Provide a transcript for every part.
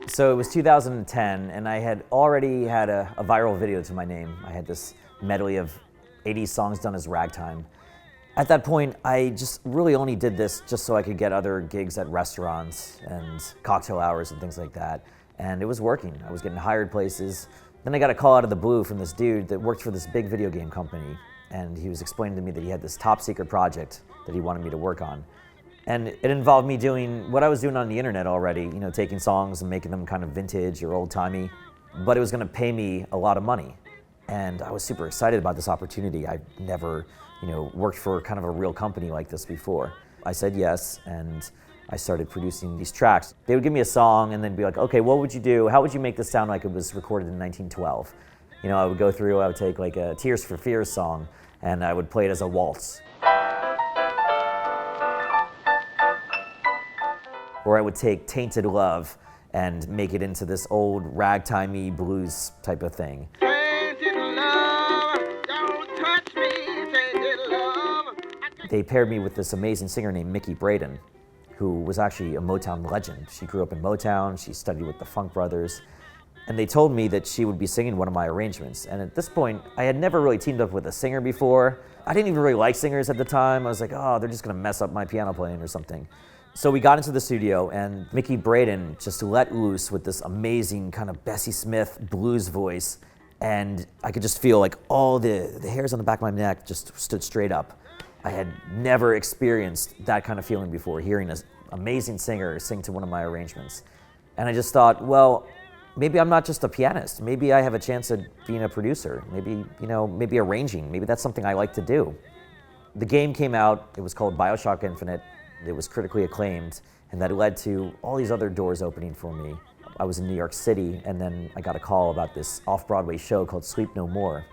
So it was 2010, and I had already had a viral video to my name. I had this medley of 80s songs done as ragtime. At that point, I just really only did this just so I could get other gigs at restaurants and cocktail hours and things like that. And it was working. I was getting hired places. Then I got a call out of the blue from this dude that worked for this big video game company. And he was explaining to me that he had this top secret project that he wanted me to work on. And it involved me doing what I was doing on the internet already, you know, taking songs and making them kind of vintage or old-timey. But it was gonna pay me a lot of money. And I was super excited about this opportunity. I've never, worked for kind of a real company like this before. I said yes, and I started producing these tracks. They would give me a song and then be like, okay, what would you do? How would you make this sound like it was recorded in 1912? I would go through, I would take like a Tears for Fears song, and I would play it as a waltz. Or I would take Tainted Love and make it into this old ragtimey blues type of thing. They paired me with this amazing singer named Mickey Braden, who was actually a Motown legend. She grew up in Motown, she studied with the Funk Brothers, and they told me that she would be singing one of my arrangements. And at this point, I had never really teamed up with a singer before. I didn't even really like singers at the time. I was like, oh, they're just gonna mess up my piano playing or something. So we got into the studio, and Mickey Braden just let loose with this amazing kind of Bessie Smith blues voice, and I could just feel like all the hairs on the back of my neck just stood straight up. I had never experienced that kind of feeling before, hearing an amazing singer sing to one of my arrangements. And I just thought, well, maybe I'm not just a pianist. Maybe I have a chance at being a producer. Maybe arranging. Maybe that's something I like to do. The game came out. It was called Bioshock Infinite. It was critically acclaimed, and that led to all these other doors opening for me. I was in New York City, and then I got a call about this off-Broadway show called Sleep No More.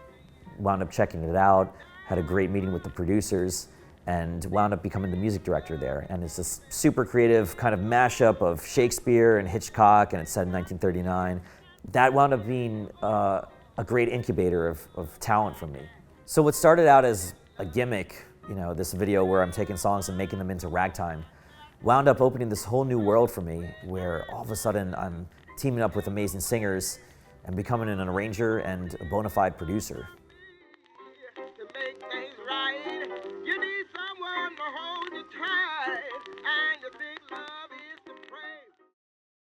Wound up checking it out, had a great meeting with the producers, and wound up becoming the music director there. And it's this super creative kind of mashup of Shakespeare and Hitchcock, and it's set in 1939. That wound up being a great incubator of talent for me. So what started out as a gimmick, this video where I'm taking songs and making them into ragtime, wound up opening this whole new world for me, where all of a sudden I'm teaming up with amazing singers and becoming an arranger and a bona fide producer.